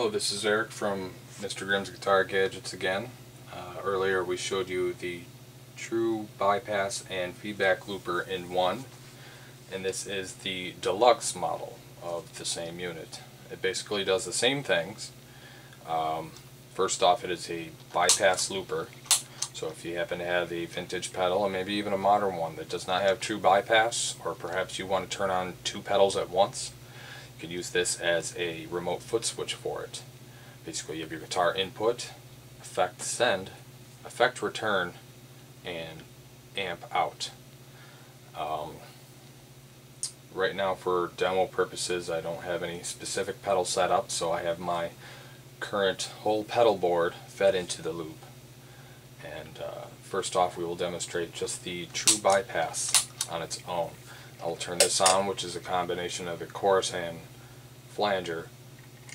Hello, this is Eric from Mr. Grim's Guitar Gadgets again. Earlier we showed you the true bypass and feedback looper in one, and this is the deluxe model of the same unit. It basically does the same things. First off, it is a bypass looper, so if you happen to have a vintage pedal, or maybe even a modern one that does not have true bypass, or perhaps you want to turn on two pedals at once, you can use this as a remote foot switch for it. Basically, you have your guitar input, effect send, effect return, and amp out. Right now, for demo purposes, I don't have any specific pedal set up, so I have my current whole pedal board fed into the loop. And first off, we will demonstrate just the true bypass on its own. I'll turn this on, which is a combination of a chorus and flanger,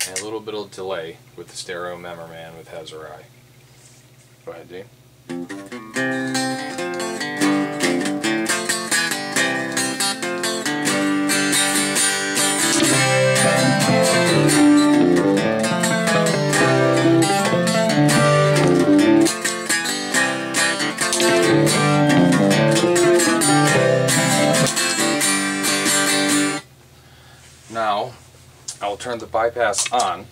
and a little bit of delay with the stereo member man with Hezerai. Go ahead, Dean. Now, I'll turn the bypass on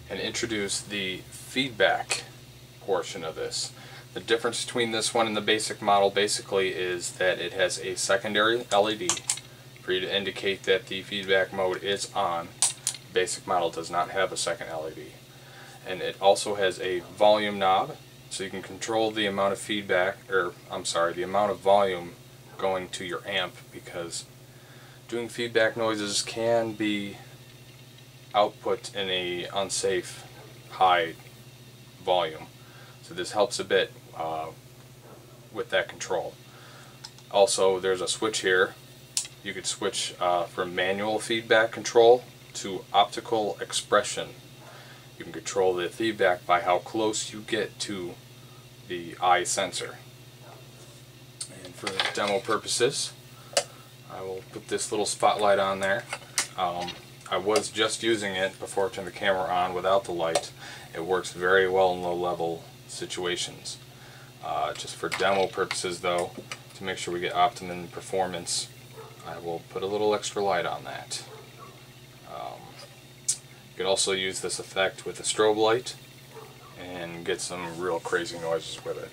and introduce the feedback portion of this. The difference between this one and the basic model basically is that it has a secondary LED for you to indicate that the feedback mode is on. The basic model does not have a second LED. And it also has a volume knob, so you can control the amount of feedback, or I'm sorry, the amount of volume going to your amp, because doing feedback noises can be output in a unsafe high volume, so this helps a bit with that control. Also, there's a switch here. You could switch from manual feedback control to optical expression. You can control the feedback by how close you get to the eye sensor. And for demo purposes, I will put this little spotlight on there. I was just using it before I turned the camera on without the light. It works very well in low level situations. Just for demo purposes though, to make sure we get optimum performance, I will put a little extra light on that. You could also use this effect with a strobe light and get some real crazy noises with it.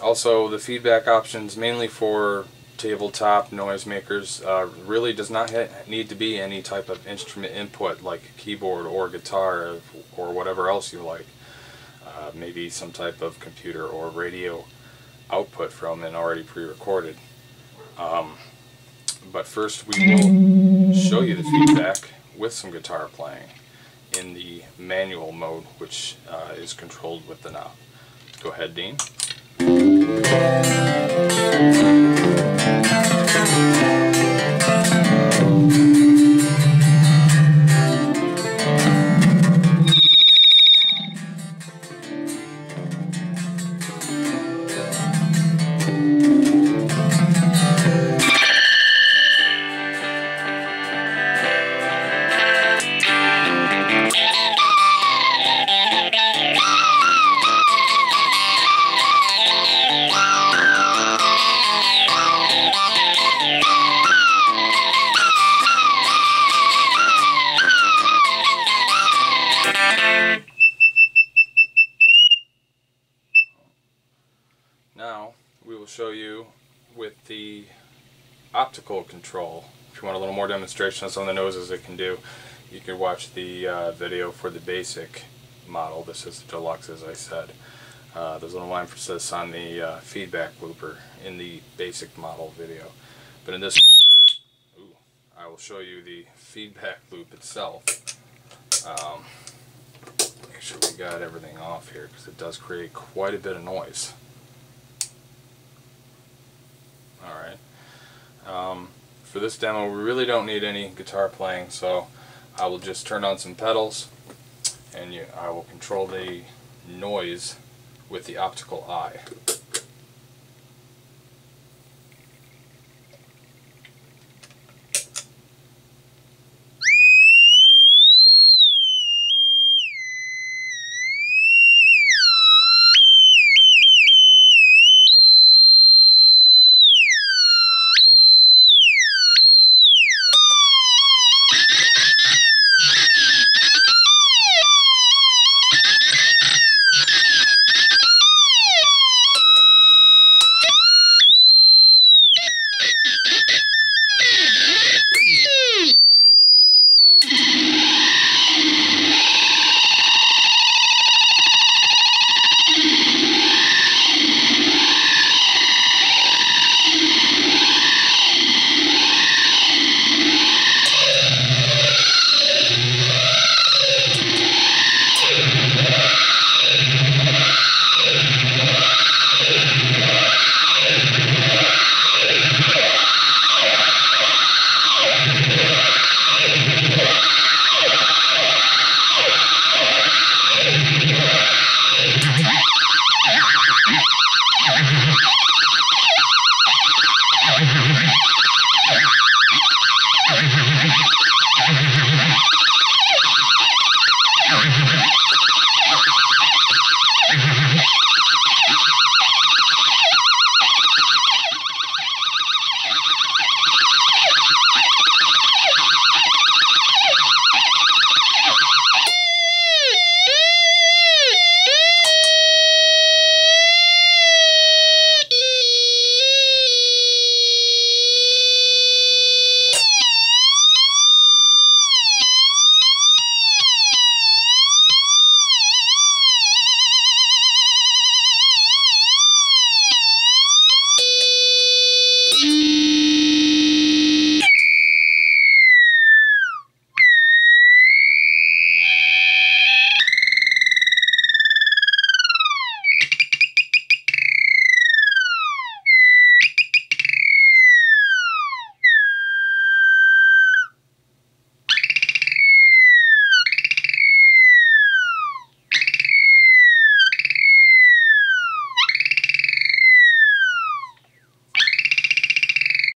Also, the feedback options, mainly for tabletop noisemakers, really does not need to be any type of instrument input like a keyboard or guitar or whatever else you like. Maybe some type of computer or radio output from an already pre-recorded. But first we will show you the feedback with some guitar playing in the manual mode, which is controlled with the knob. Go ahead, Dean. Now we will show you with the optical control. If you want a little more demonstration of some of the noises it can do, you can watch the video for the basic model. This is the deluxe, as I said. There's a little emphasis on the feedback looper in the basic model video. But in this, I will show you the feedback loop itself. Make sure we got everything off here, because it does create quite a bit of noise. Alright. For this demo, we really don't need any guitar playing, so I will just turn on some pedals, and I will control the noise with the optical eye.